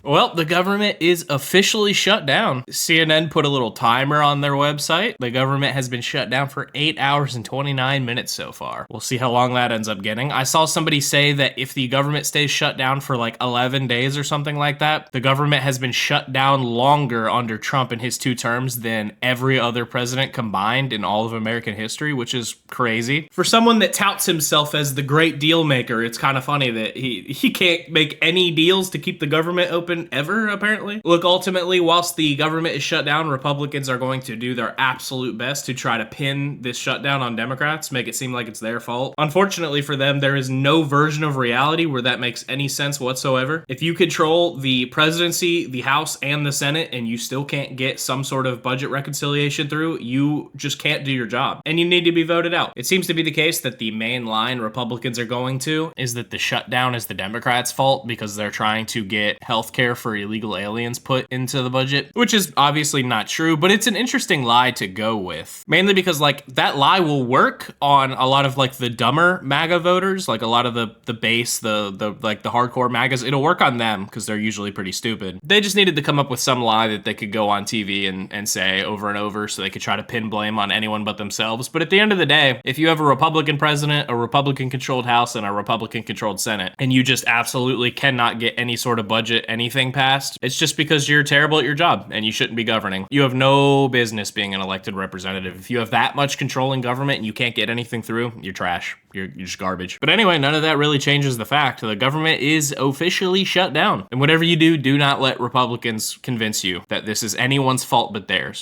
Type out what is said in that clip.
Well, the government is officially shut down. CNN put a little timer on their website. The government has been shut down for 8 hours and 29 minutes so far. We'll see how long that ends up getting. I saw somebody say that if the government stays shut down for like 11 days or something like that, the government has been shut down longer under Trump in his 2 terms than every other president combined in all of American history, which is crazy. For someone that touts himself as the great deal maker, it's kind of funny that he can't make any deals to keep the government open ever, apparently. Look, ultimately, whilst the government is shut down, Republicans are going to do their absolute best to try to pin this shutdown on Democrats, make it seem like it's their fault. Unfortunately for them, there is no version of reality where that makes any sense whatsoever. If you control the presidency, the House, and the Senate, and you still can't get some sort of budget reconciliation through, you just can't do your job, and you need to be voted out. It seems to be the case that the main line Republicans are going to is that the shutdown is the Democrats' fault because they're trying to get healthcare for illegal aliens put into the budget, which is obviously not true, but it's an interesting lie to go with. Mainly because, like, that lie will work on a lot of, like, the dumber MAGA voters, like a lot of the base, the hardcore MAGAs. It'll work on them because they're usually pretty stupid. They just needed to come up with some lie that they could go on TV and say over and over so they could try to pin blame on anyone but themselves. But at the end of the day, if you have a Republican president, a Republican-controlled House, and a Republican-controlled Senate, and you just absolutely cannot get any sort of budget, anything passed, it's just because you're terrible at your job and you shouldn't be governing. You have no business being an elected representative. If you have that much control in government and you can't get anything through, you're trash. You're just garbage. But anyway, none of that really changes the fact the government is officially shut down. And whatever you do, do not let Republicans convince you that this is anyone's fault but theirs.